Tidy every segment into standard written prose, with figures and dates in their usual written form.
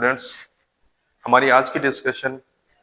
Students, हमारी आज की डिस्कशन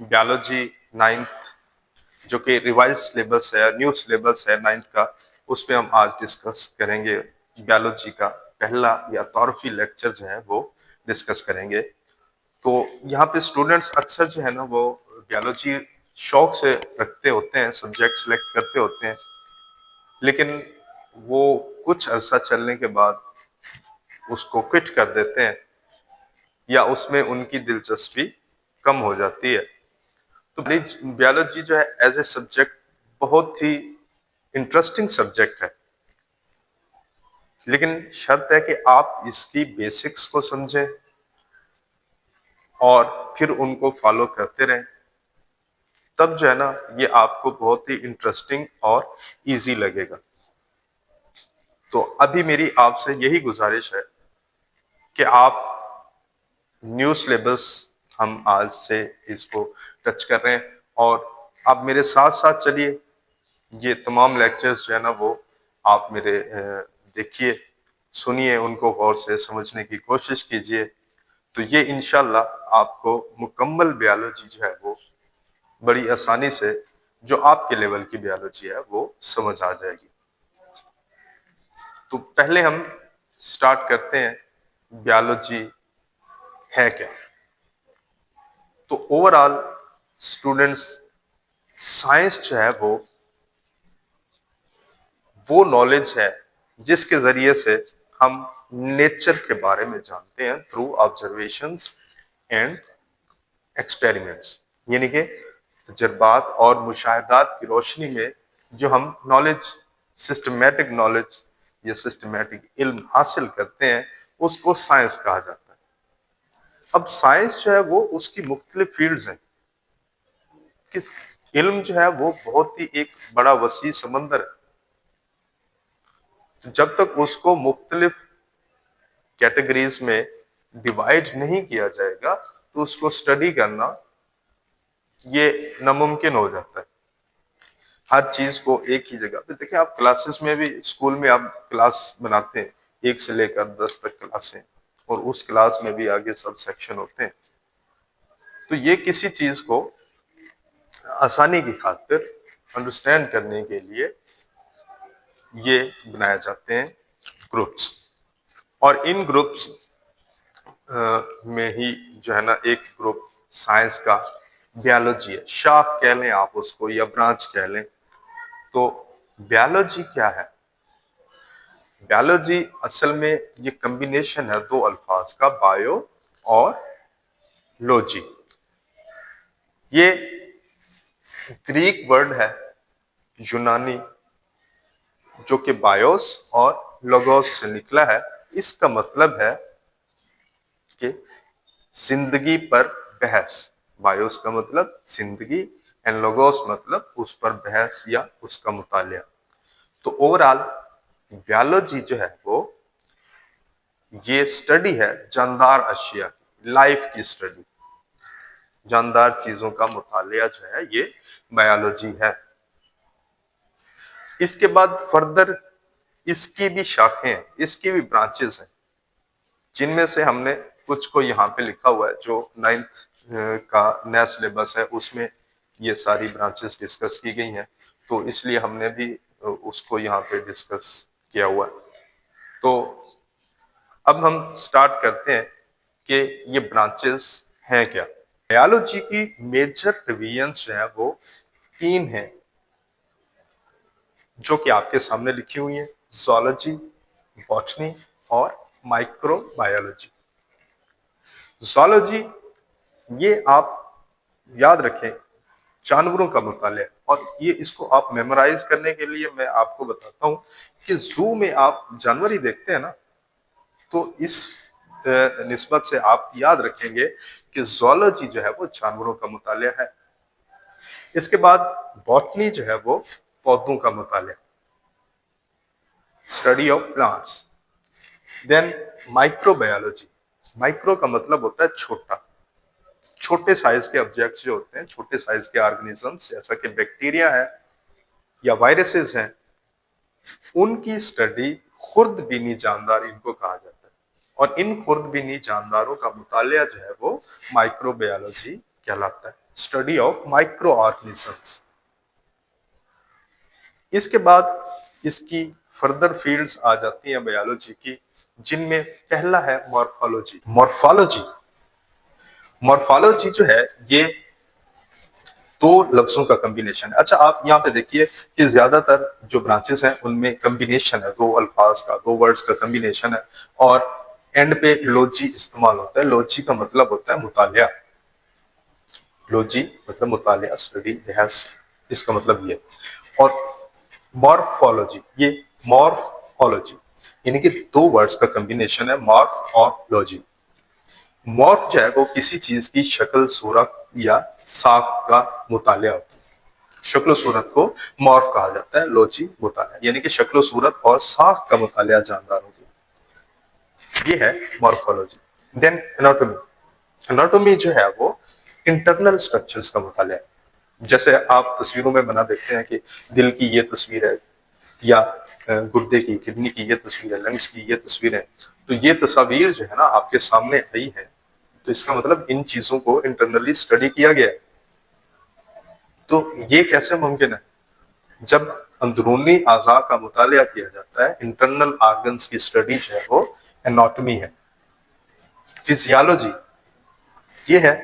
बायोलॉजी नाइन्थ जो कि रिवाइज सिलेबस है, न्यू सिलेबस है नाइन्थ का, उस पे हम आज डिस्कस करेंगे। बायोलॉजी का पहला या तारुफी लेक्चर जो है वो डिस्कस करेंगे। तो यहाँ पे स्टूडेंट्स अक्सर जो है ना वो बायोलॉजी शौक से रखते होते हैं, सब्जेक्ट सिलेक्ट करते होते हैं, लेकिन वो कुछ अरसा चलने के बाद उसको क्विट कर देते हैं या उसमें उनकी दिलचस्पी कम हो जाती है। तो बायोलॉजी जो है एज ए सब्जेक्ट बहुत ही इंटरेस्टिंग सब्जेक्ट है, लेकिन शर्त है कि आप इसकी बेसिक्स को समझें और फिर उनको फॉलो करते रहें, तब जो है ना ये आपको बहुत ही इंटरेस्टिंग और इजी लगेगा। तो अभी मेरी आपसे यही गुजारिश है कि आप न्यू सिलेबस हम आज से इसको टच कर रहे हैं और आप मेरे साथ साथ चलिए। ये तमाम लेक्चर्स जो है ना वो आप मेरे देखिए, सुनिए, उनको गौर से समझने की कोशिश कीजिए। तो ये इंशाल्लाह आपको मुकम्मल बायोलॉजी जो है वो बड़ी आसानी से, जो आपके लेवल की बायोलॉजी है वो समझ आ जाएगी। तो पहले हम स्टार्ट करते हैं, बायोलॉजी है क्या। तो ओवरऑल स्टूडेंट्स, साइंस जो है वो नॉलेज है जिसके जरिए से हम नेचर के बारे में जानते हैं थ्रू ऑब्जर्वेशंस एंड एक्सपेरिमेंट्स, यानी कि तजर्बात और मुशाहदात की रोशनी में जो हम नॉलेज, सिस्टमैटिक नॉलेज या सिस्टमैटिक इल्म हासिल करते हैं, उसको साइंस कहा जाता है। अब साइंस जो है वो उसकी मुख्तलिफ फील्ड्स हैं कि इल्म जो है वो बहुत ही एक बड़ा वसी समंदर है। तो जब तक उसको मुख्तलिफ कैटेगरीज में डिवाइड नहीं किया जाएगा तो उसको स्टडी करना ये नामुमकिन हो जाता है। हर चीज को एक ही जगह पे देखिए, आप क्लासेस में भी, स्कूल में आप क्लास बनाते हैं, 1 से लेकर 10 तक क्लासें, और उस क्लास में भी आगे सब सेक्शन होते हैं। तो ये किसी चीज को आसानी की खातिर अंडरस्टैंड करने के लिए ये बनाए जाते हैं ग्रुप्स, और इन ग्रुप्स में ही जो है ना एक ग्रुप साइंस का बायोलॉजी है, शाख कह लें आप उसको या ब्रांच कह लें। तो बायोलॉजी क्या है? बायोलॉजी असल में ये कॉम्बिनेशन है दो अल्फाज का, बायो और लॉजी। ये ग्रीक वर्ड है, यूनानी, जो कि बायोस और लोगोस से निकला है। इसका मतलब है कि जिंदगी पर बहस। बायोस का मतलब जिंदगी एंड लोगोस मतलब उस पर बहस या उसका मुतालिया। तो ओवरऑल बायोलॉजी जो है वो ये स्टडी है जानदार अशिया की, लाइफ की स्टडी, जानदार चीजों का मुतालिया जो है ये बायोलॉजी है। इसके बाद फर्दर इसकी भी शाखें, इसकी भी ब्रांचेस हैं, जिनमें से हमने कुछ को यहाँ पे लिखा हुआ है। जो 9th का नया सिलेबस है उसमें ये सारी ब्रांचेस डिस्कस की गई हैं, तो इसलिए हमने भी उसको यहाँ पे डिस्कस किया हुआ है। तो अब हम स्टार्ट करते हैं कि ये ब्रांचेस हैं क्या। बायोलॉजी की मेजर डिवीजन्स जो है वो 3 हैं, जो कि आपके सामने लिखी हुई हैं: ज़ूलॉजी, बॉटनी और माइक्रोबायोलॉजी। ज़ूलॉजी, ये आप याद रखें, जानवरों का मुतालिया, और ये इसको आप मेमोराइज करने के लिए मैं आपको बताता हूँ कि जू में आप जानवर ही देखते हैं ना, तो इस निस्बत से आप याद रखेंगे कि ज़ूलॉजी जो है वो जानवरों का मुतालिया है। इसके बाद बॉटनी जो है वो पौधों का मुतालिया, study of plants. Then microbiology, micro का मतलब होता है छोटा, छोटे साइज के ऑब्जेक्ट्स जो होते हैं, छोटे साइज के ऑर्गेनिजम्स, जैसा कि बैक्टीरिया है या वायरसेस हैं, उनकी स्टडी, खुर्द बीनी जानदार इनको कहा जाता है। और इन खुर्दबीनी जानदारों का मुतालिया जो है वो माइक्रोबायोलॉजी कहलाता है, स्टडी ऑफ माइक्रो ऑर्गेनिजम्स। इसके बाद इसकी फर्दर फील्ड्स आ जाती हैं बायोलॉजी की, जिनमें पहला है मॉर्फोलॉजी। मॉर्फोलॉजी जो है ये दो लफ्जों का कम्बिनेशन है। अच्छा, आप यहाँ पे देखिए कि ज्यादातर जो ब्रांचेस हैं उनमें कम्बिनेशन है, दो अल्फाज का, दो वर्ड्स का कम्बिनेशन है, और एंड पे लॉजी इस्तेमाल होता है। लॉजी का मतलब होता है मुतालिया, लॉजी मतलब मुतालिया, स्टडी, बहस, इसका मतलब ये। और मॉर्फोलॉजी, ये मॉर्फोलॉजी यानी कि दो वर्ड्स का कम्बिनेशन है, मॉर्फ और लॉजी। मॉर्फ जो है वो किसी चीज की शक्ल, सूरत या साख का मुतालिया होता है। शक्ल सूरत को मॉर्फ कहा जाता है, लॉजी मुतालिया, यानी कि शक्ल सूरत और साख का मुतालिया जानदारों की, ये है मॉर्फोलॉजी। Then anatomy. एनाटॉमी जो है वो इंटरनल स्ट्रक्चर्स का मुतालिया है। जैसे आप तस्वीरों में बना देखते हैं कि दिल की ये तस्वीर है, या गुर्दे की, किडनी की ये तस्वीर है, लंग्स की ये तस्वीर है। तो ये तस्वीर जो है ना आपके सामने आई है, तो इसका मतलब इन चीजों को इंटरनली स्टडी किया गया है। तो ये कैसे मुमकिन है? जब अंदरूनी आज़ा का मुतालिया किया जाता है, इंटरनल ऑर्गन्स की स्टडी जो है वो एनाटॉमी है। फिजियोलॉजी ये है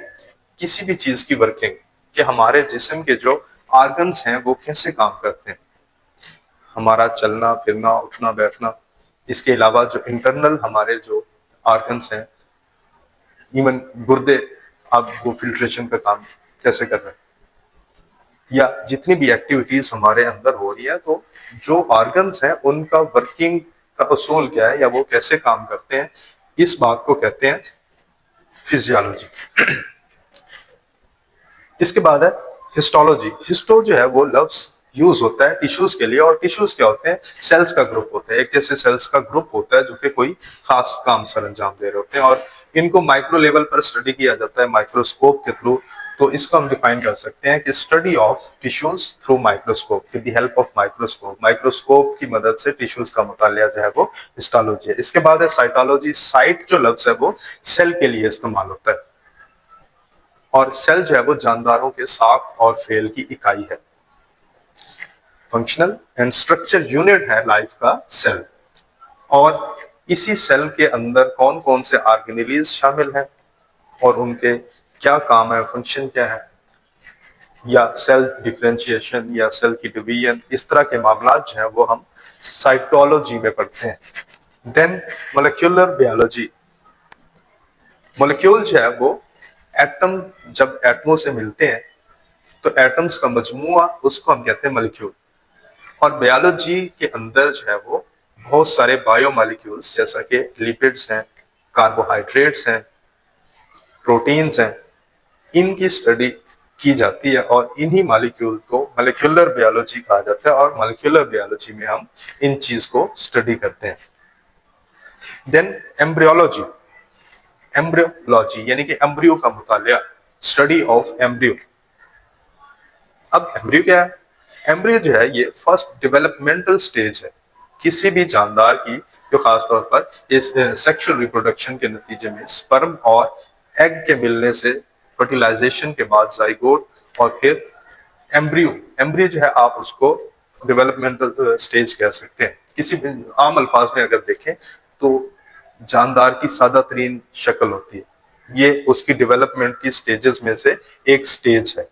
किसी भी चीज की वर्किंग, कि हमारे जिस्म के जो ऑर्गन्स हैं वो कैसे काम करते हैं, हमारा चलना फिरना, उठना बैठना। इसके अलावा जो इंटरनल हमारे जो ऑर्गन्स हैं, इवन गुर्दे, अब वो फिल्ट्रेशन का काम कैसे कर रहे हैं, या जितनी भी एक्टिविटीज हमारे अंदर हो रही है, तो जो ऑर्गन्स हैं उनका वर्किंग का उसूल क्या है, या वो कैसे काम करते हैं, इस बात को कहते हैं फिजियोलॉजी। इसके बाद है हिस्टोलॉजी। हिस्टो जो है वो लफ्ज यूज होता है टिश्यूज के लिए, और टिश्यूज क्या होते हैं? सेल्स का ग्रुप होता है, एक जैसे सेल्स का ग्रुप होता है जो कि कोई खास काम सर अंजाम दे रहे होते हैं, और इनको माइक्रो लेवल पर स्टडी किया जाता है माइक्रोस्कोप के थ्रू। तो इसको हम डिफाइन कर सकते हैं कि study of tissues through microscope, with the help of microscope. Microscope की मदद से टिश्यूज का मुतालिया जो है वो हिस्टोलॉजी है। इसके बाद है साइटोलॉजी। साइट जो लफ्ज है वो सेल के लिए इस्तेमाल होता है, और सेल जो है वो जानदारों के साख और फेल की इकाई है। फंक्शनल एंड स्ट्रक्चर यूनिट है लाइफ का सेल, और इसी सेल के अंदर कौन कौन से ऑर्गेनेलीज शामिल हैं और उनके क्या काम है, फंक्शन क्या है, या सेल डिफरेंशिएशन या सेल की डिवीजन, इस तरह के मामला जो है वो हम साइटोलॉजी में पढ़ते हैं। Then molecular biology. मोलिक्यूल जो है वो एटम, जब एटमों से मिलते हैं तो एटम्स का मजमूआ, उसको हम कहते हैं मोलिक्यूल। और बायोलॉजी के अंदर जो है वो बहुत सारे बायोमोलिक्यूल्स, जैसा कि लिपिड्स हैं, कार्बोहाइड्रेट्स हैं, प्रोटीन्स हैं, इनकी स्टडी की जाती है, और इन्हीं मॉलिक्यूल को मोलिक्यूलर बायोलॉजी कहा जाता है, और मोलिक्यूलर बायोलॉजी में हम इन चीज को स्टडी करते हैं। Then embryology. एम्ब्रियोलॉजी यानी कि एम्ब्रियो का मुतालिया, स्टडी ऑफ एम्ब्रियो। अब एम्ब्रियो क्या है? एम्ब्रियो जो है ये फर्स्ट डेवलपमेंटल स्टेज है किसी भी जानदार की, जो खासतौर पर इस सेक्सुअल रिप्रोडक्शन के नतीजे में स्पर्म और एग के मिलने से फर्टिलाइजेशन के बाद जाइगोट, और फिर एम्ब्रियो। एम्ब्रियो जो है आप उसको डेवलपमेंटल स्टेज कह सकते हैं। किसी भी आम अल्फाज में अगर देखें तो जानदार की सादा तरीन शक्ल होती है, ये उसकी डेवलपमेंट की स्टेजेस में से एक स्टेज है,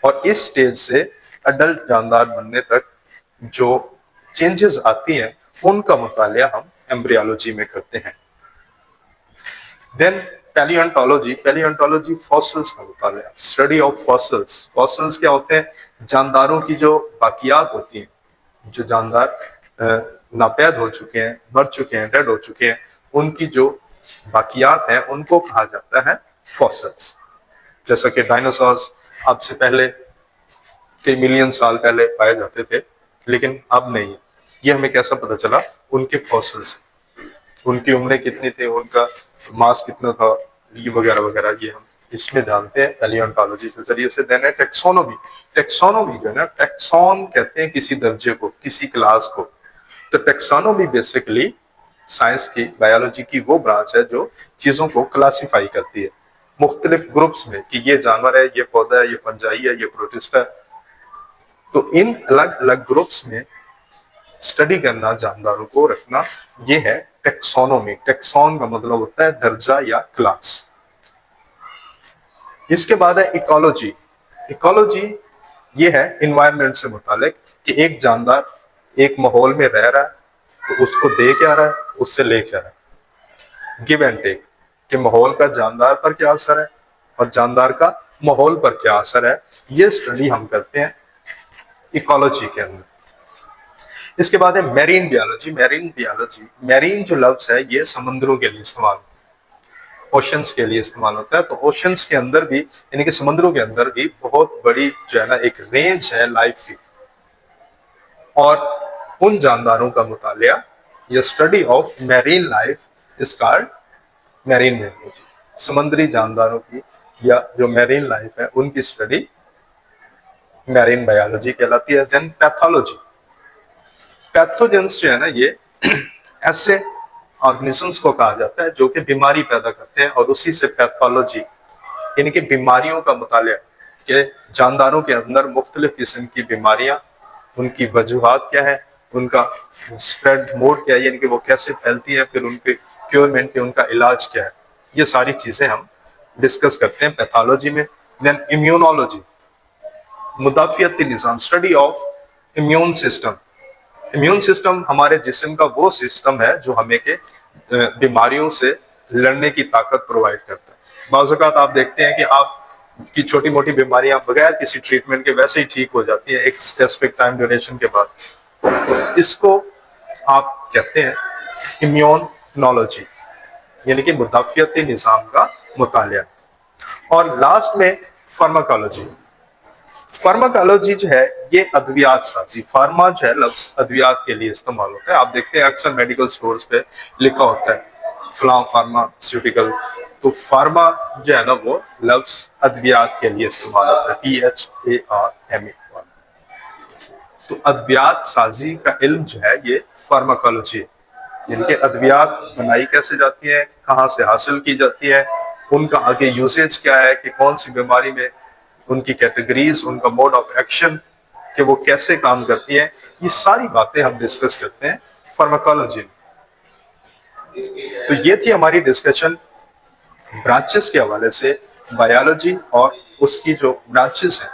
और इस स्टेज से अडल्ट जानदार बनने तक जो चेंजेस आती हैं उनका मुतालिया हम एम्ब्रियोलॉजी में करते हैं। देन पैलियोंटोलॉजी। पैलियोंटोलॉजी फॉसिल्स का मुतालिया, स्टडी ऑफ फॉसिल्स। फॉसिल्स क्या होते हैं? जानदारों की जो बाकियात होती हैं, जो जानदार नापैद हो चुके हैं, मर चुके हैं, डेड हो चुके हैं, उनकी जो बाकियात हैं उनको कहा जाता है फॉसिल्स। जैसा कि डायनासोर्स अब से पहले कई मिलियन साल पहले पाए जाते थे, लेकिन अब नहीं है। ये हमें कैसा पता चला? उनके फॉसिल्स, उनकी उम्रें कितनी थी, उनका मास कितना था, ये वगैरह वगैरह, ये हम इसमें जानते हैं पैलियोंटोलॉजी के जरिए से। देन है टेक्सोनोमी। टेक्सोनोमी जो है ना, टेक्सोन कहते हैं किसी दर्जे को, किसी क्लास को। तो टेक्सोनोमी बेसिकली साइंस की, बायोलॉजी की वो ब्रांच है जो चीजों को क्लासिफाई करती है मुख्तलिफ ग्रुप्स में कि ये जानवर है, ये पौधा है, ये फंजाई है, ये प्रोटिस्ट है। तो इन अलग अलग ग्रुप्स में स्टडी करना, जानदारों को रखना, ये है टेक्सोनोमी। टेक्सोन का मतलब होता है दर्जा या क्लास। इसके बाद है इकोलॉजी। इकोलॉजी ये है इन्वायरमेंट से मुतालिक कि एक जानदार एक माहौल में रह रहा है तो उसको दे क्या रहा है, उससे ले क्या रहा है। गिव एंड टेक कि माहौल का जानदार पर क्या असर है और जानदार का माहौल पर क्या असर है, ये स्टडी हम करते हैं इकोलॉजी के अंदर। इसके बाद है marine biology. Marine biology, marine जो लफ्ज है ये समुद्रों के लिए इस्तेमाल, ओशंस के लिए इस्तेमाल होता है। तो ओशंस के अंदर भी, यानी कि समुद्रों के अंदर भी बहुत बड़ी जो है ना एक रेंज है लाइफ की, और उन जानदारों का मुतालिया या study of marine life is called marine biology. समुद्री जानदारों की या जो मैरीन लाइफ है उनकी स्टडी मैरीन बायोलॉजी कहलाती है। Then pathology. पैथोजेंस जो है ना ये ऐसे ऑर्गेनिजम्स को कहा जाता है जो कि बीमारी पैदा करते हैं, और उसी से पैथोलॉजी यानी कि बीमारियों का मुतालिया कि जानदारों के अंदर मुख्तलिफ किस्म की बीमारियां, उनकी वजूहात क्या है, उनका स्प्रेड मोड क्या है, यानी कि वो कैसे फैलती है, फिर उनके क्योरमेंट के उनका इलाज क्या है, ये सारी चीजें हम डिस्कस करते हैं पैथोलॉजी में। देन इम्यूनोलॉजी, मुदाफियती निज़ाम, study of immune system. Immune system हमारे जिस्म का वो सिस्टम है जो हमें के बीमारियों से लड़ने की ताकत प्रोवाइड करता है। बाज़ औक़ात आप देखते हैं कि आप की छोटी मोटी बीमारियां बगैर किसी ट्रीटमेंट के वैसे ही ठीक हो जाती है एक स्पेसिफिक टाइम ड्यूरेशन के बाद। तो इसको आप कहते हैं इम्यूनोलॉजी, यानी कि मुदाफियती निज़ाम का मुतालिया। और लास्ट में फार्माकोलॉजी। फार्माकोलॉजी जो है ये अद्वियात साजी, फार्मा जो है लफ्ज अद्वियात के लिए इस्तेमाल होता है। आप देखते हैं अक्सर मेडिकल स्टोर्स पे लिखा होता है फलां फार्मास्यूटिकल, तो फार्मा जो है ना वो लफ्ज अद्वियात के लिए इस्तेमाल होता है, PHARMA। तो अद्वियात साजी का इल्म जो है ये फार्माकोलॉजी है, जिनके अद्वियात बनाई कैसे जाती है, कहाँ से हासिल की जाती है, उनका आगे यूसेज क्या है कि कौन सी बीमारी में उनकी कैटेगरीज, उनका मोड ऑफ एक्शन कि वो कैसे काम करती है, ये सारी बातें हम डिस्कस करते हैं फार्माकोलॉजी में। तो ये थी हमारी डिस्कशन ब्रांचेस के हवाले से, बायोलॉजी और उसकी जो ब्रांचेस हैं।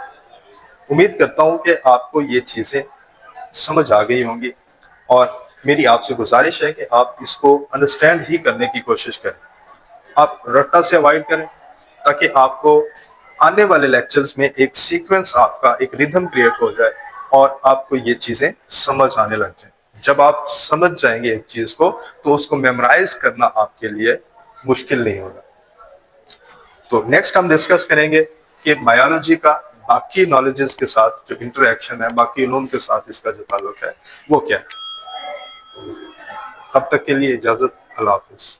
उम्मीद करता हूं कि आपको ये चीजें समझ आ गई होंगी, और मेरी आपसे गुजारिश है कि आप इसको अंडरस्टैंड ही करने की कोशिश करें। आप रट्टा से अवॉइड करें ताकि आपको आने वाले लेक्चर्स में एक सीक्वेंस, आपका एक रिदम क्रिएट हो जाए और आपको ये चीजें समझ आने लग जाए। जब आप समझ जाएंगे एक चीज को तो उसको मेमोराइज करना आपके लिए मुश्किल नहीं होगा। तो नेक्स्ट हम डिस्कस करेंगे कि बायोलॉजी का बाकी नॉलेजेस के साथ जो इंटरेक्शन है, बाकी इल्म के साथ इसका जो ताल्लुक है वो क्या है। तब तक के लिए इजाजत, अल्लाह हाफिज।